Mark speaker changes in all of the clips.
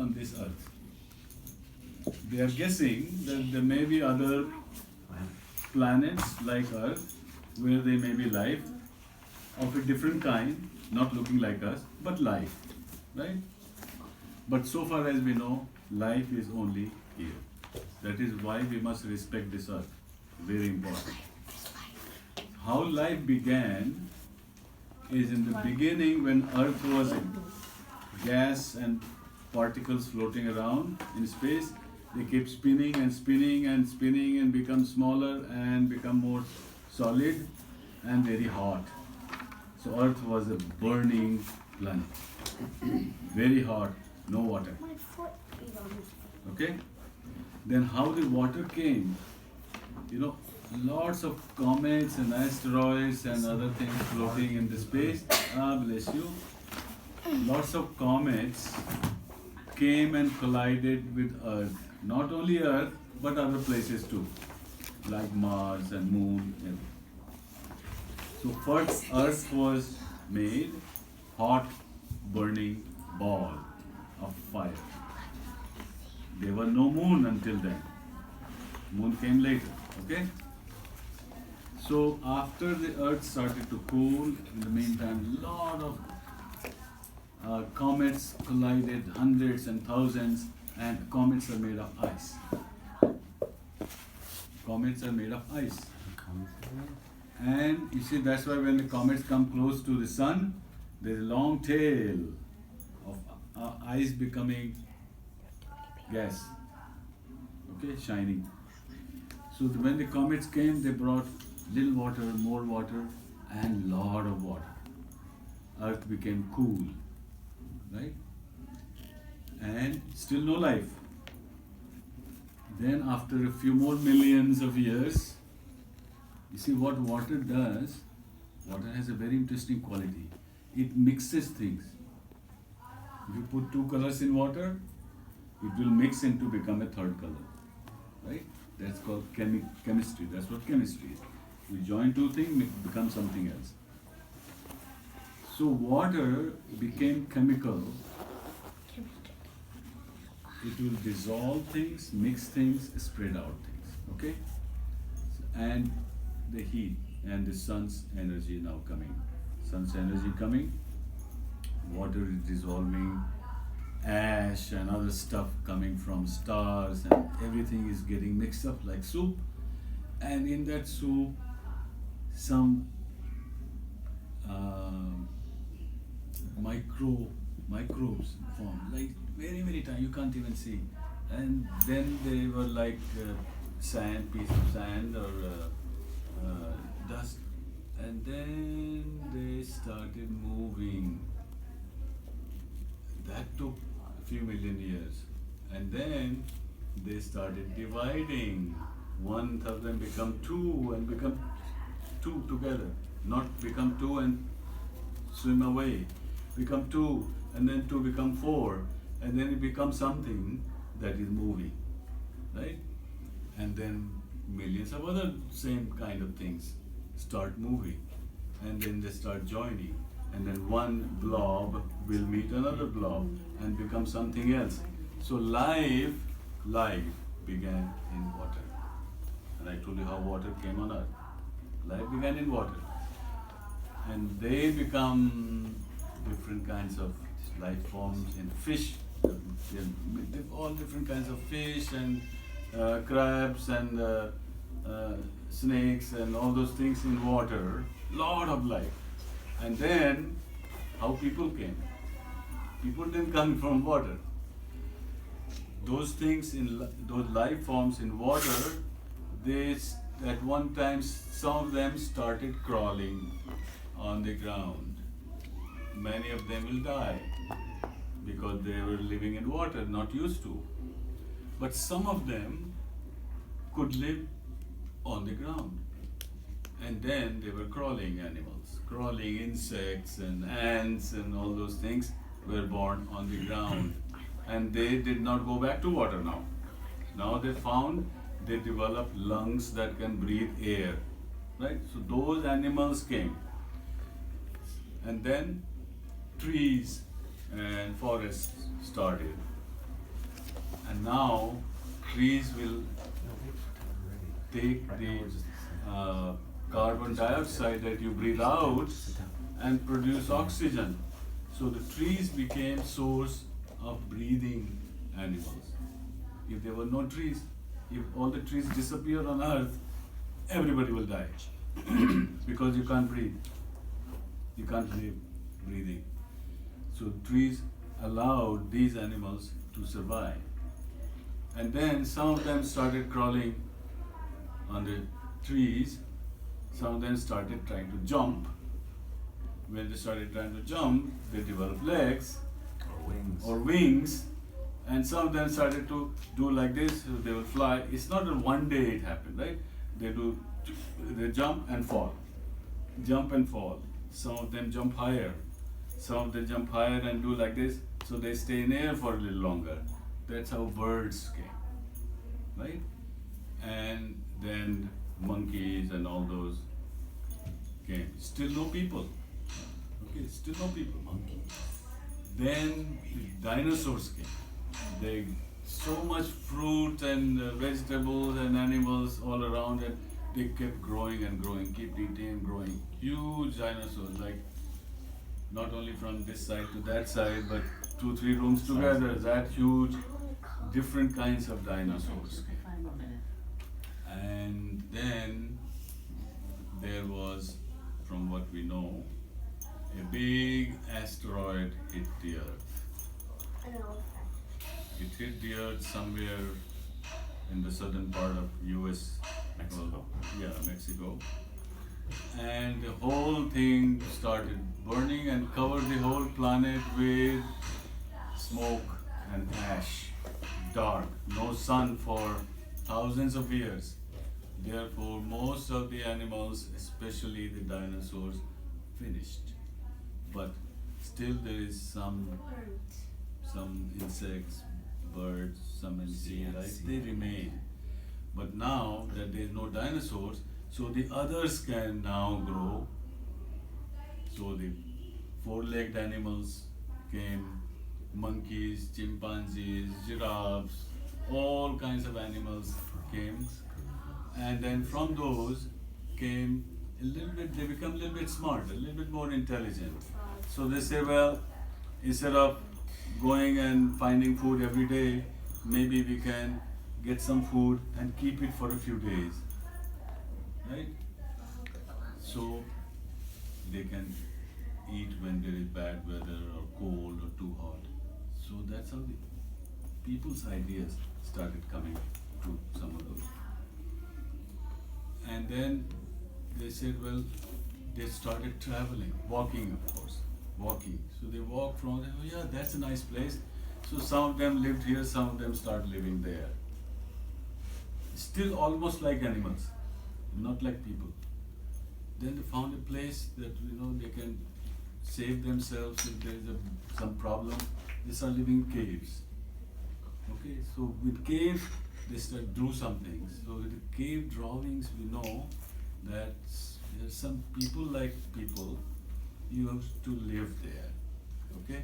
Speaker 1: on this earth. They are guessing that there may be other planets like Earth where there may be life of a different kind, not looking like us, but life, right? But so far as we know, life is only here. That is why we must respect this earth. Very important. How life began is in the beginning when earth was gas and particles floating around in space. They keep spinning and spinning and spinning and become smaller and become more solid and very hot. So earth was a burning planet. Very hot, no water. Okay? Then how the water came? You know, lots of comets and asteroids and other things floating in the space. Ah, bless you. Lots of comets came and collided with Earth. Not only Earth, but other places too, like Mars and Moon. So first Earth was made hot, burning ball of fire. There was no moon until then. Moon came later, okay? So after the earth started to cool, in the meantime, lot of comets collided, hundreds and thousands, and comets are made of ice. Comets are made of ice. And you see, that's why when the comets come close to the sun, there is a long tail of ice becoming gas, okay, shining. So when the comets came, they brought little water, more water, and lot of water. Earth became cool, right? And still no life. Then after a few more millions of years, you see what water does. Water has a very interesting quality. It mixes things. If you put two colors in water, it will mix into become a third color, right? That's called chemistry. That's what chemistry is. You join two things, it becomes something else. So water became chemical. It will dissolve things, mix things, spread out things. Okay? And the heat and the sun's energy now coming. Sun's energy coming, water is dissolving, ash and other stuff coming from stars, and everything is getting mixed up like soup. And in that soup, some microbes form, like very, very tiny, you can't even see. And then they were like sand, piece of sand or dust. And then they started moving. That took a few million years. And then they started dividing. One of them become two and become two together. Not become two and swim away. Become two and then two become four. And then it becomes something that is moving. Right? And then millions of other same kind of things start moving. And then they start joining. And then one blob will meet another blob and become something else. So life began in water. And I told you how water came on earth. Life began in water. And they become different kinds of life forms in fish. All different kinds of fish and crabs and snakes and all those things in water. Lot of life. And then, how people came. People didn't come from water. Those things those life forms in water, they at one time some of them started crawling on the ground. Many of them will die because they were living in water, not used to. But some of them could live on the ground. And then they were crawling animals, crawling insects and ants and all those things were born on the ground. And they did not go back to water now. Now they found they developed lungs that can breathe air, right? So those animals came. And then trees and forests started. now trees will take the carbon dioxide that you breathe out and produce oxygen. So the trees became source of breathing animals. If there were no trees, if all the trees disappear on earth, everybody will die. Because you can't breathe. You can't live breathing. So trees allowed these animals to survive. And then some of them started crawling on the trees. Some of them started trying to jump. When they started trying to jump, they developed legs or wings, and some of them started to do like this. So they will fly. It's not a one day it happened, right? They jump and fall, jump and fall. Some of them jump higher. Some of them jump higher and do like this. So they stay in air for a little longer. That's how birds came, right? And then monkeys and all those came. Still no people. Okay, still no people. Then the dinosaurs came. They so much fruit and vegetables and animals all around, and they kept growing and growing, keep eating and growing. Huge dinosaurs, like not only from this side to that side, but 2-3 rooms together. That huge, different kinds of dinosaurs came. And then there was, from what we know, a big asteroid hit the earth. It hit the earth somewhere in the southern part of US,
Speaker 2: Mexico.
Speaker 1: Mexico. And the whole thing started burning and covered the whole planet with smoke and ash. Dark, no sun for thousands of years. Therefore, most of the animals, especially the dinosaurs, finished. But still there is some insects, birds, some insects, right? They remain. But now that there is no dinosaurs, so the others can now grow. So the four-legged animals came, monkeys, chimpanzees, giraffes, all kinds of animals came. And then from those came a little bit, they become a little bit smart, a little bit more intelligent. So they say, well, instead of going and finding food every day, maybe we can get some food and keep it for a few days, right? So they can eat when there is bad weather or cold or too hot. So that's how the people's ideas started coming to some of those. And then they said, well, they started traveling, walking, of course, walking. So they walked from there, oh yeah, that's a nice place. So some of them lived here, some of them started living there. Still almost like animals, not like people. Then they found a place that, they can save themselves if there is some problem. They start living in caves. Okay, so with cave, they drew some things. So with the cave drawings, we know that there's some people like people used to live there. Okay?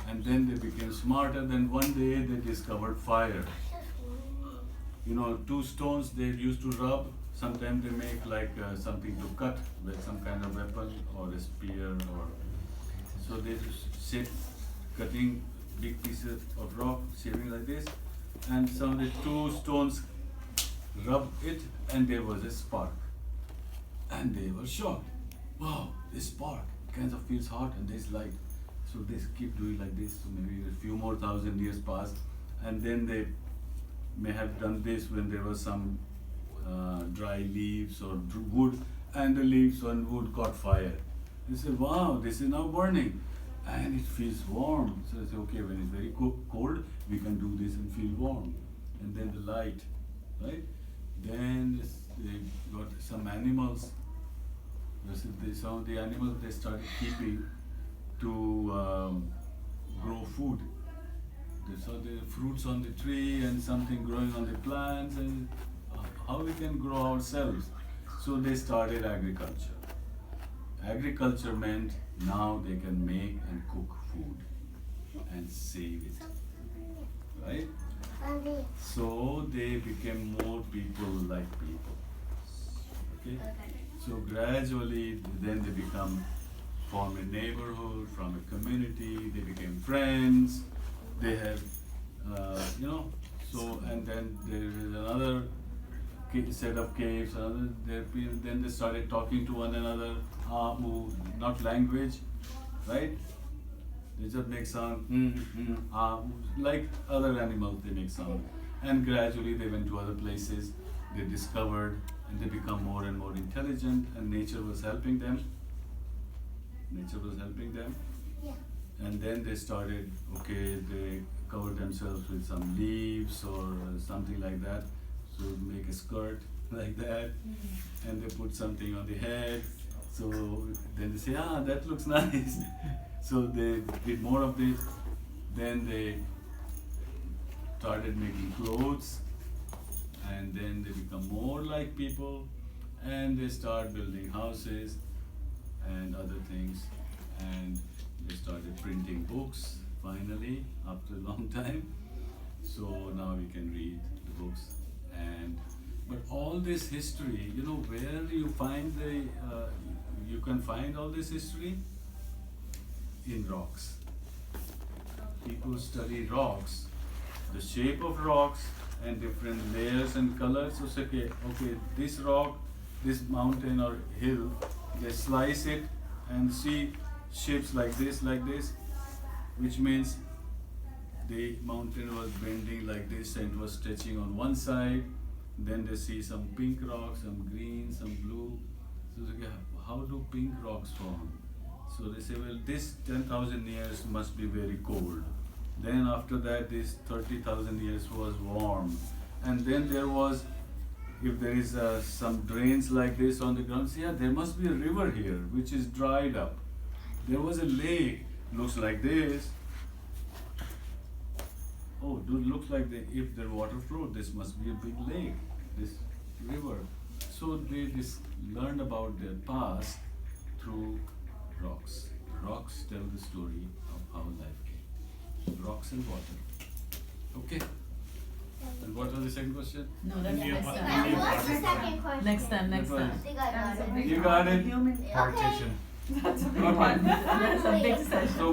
Speaker 1: And then they became smarter. Then one day they discovered fire. 2 stones they used to rub. Sometimes they make like something to cut with some kind of weapon or a spear or. So they sit cutting big pieces of rock, shaving like this, and some of the 2 stones rub it, and there was a spark. And they were shocked. Wow, this spark kind of feels hot and there's light. So they keep doing like this. So maybe a few more thousand years passed, and then they may have done this when there was some dry leaves or wood, and the leaves and wood caught fire. They said, wow, this is now burning, and it feels warm. So they say, okay, when it's very cold, we can do this and feel warm. And then the light, right? Then they got some animals. Some of the animals they started keeping to grow food. They saw the fruits on the tree and something growing on the plants, and how we can grow ourselves. So they started agriculture. Agriculture meant now they can make and cook food and save it, right? So they became more people like people. Okay? So gradually, then they become form a neighborhood, from a community, they became friends, they had, so, and then there is another set of caves, then they started talking to one another, not language, right? They just make sound, like other animals, they make sound. And gradually they went to other places, they discovered, and they become more and more intelligent, and nature was helping them. Nature was helping them. And then they started, okay, they covered themselves with some leaves or something like that, so make a skirt like that, and they put something on the head. So then they say, that looks nice. So they did more of this. Then they started making clothes, and then they become more like people, and they start building houses and other things, and they started printing books finally after a long time. So now we can read the books. And but all this history, where do you find you can find all this history in rocks. People study rocks, the shape of rocks and different layers and colors. So say, okay, this rock, this mountain or hill, they slice it and see shapes like this, which means the mountain was bending like this and was stretching on one side. Then they see some pink rocks, some green, some blue. So they say, how do pink rocks form? So they say, well, this 10,000 years must be very cold. Then after that, this 30,000 years was warm. And then there was, if there is some drains like this on the ground, see, there must be a river here, which is dried up. There was a lake, looks like this. Oh, looks like if the water flowed, this must be a big lake, this river. So they learned about their past through rocks. Rocks tell the story of how life came. Rocks and water. Okay. And what was the second question?
Speaker 2: No, that's
Speaker 3: India
Speaker 2: next
Speaker 3: part-
Speaker 2: time.
Speaker 3: India
Speaker 4: What's the
Speaker 3: part-
Speaker 4: second question?
Speaker 2: Next time, next
Speaker 1: That was-
Speaker 2: time.
Speaker 4: I think I got it.
Speaker 1: You got it?
Speaker 2: Human
Speaker 4: Okay.
Speaker 3: Partition.
Speaker 2: That's a big one. That's a big session.
Speaker 1: So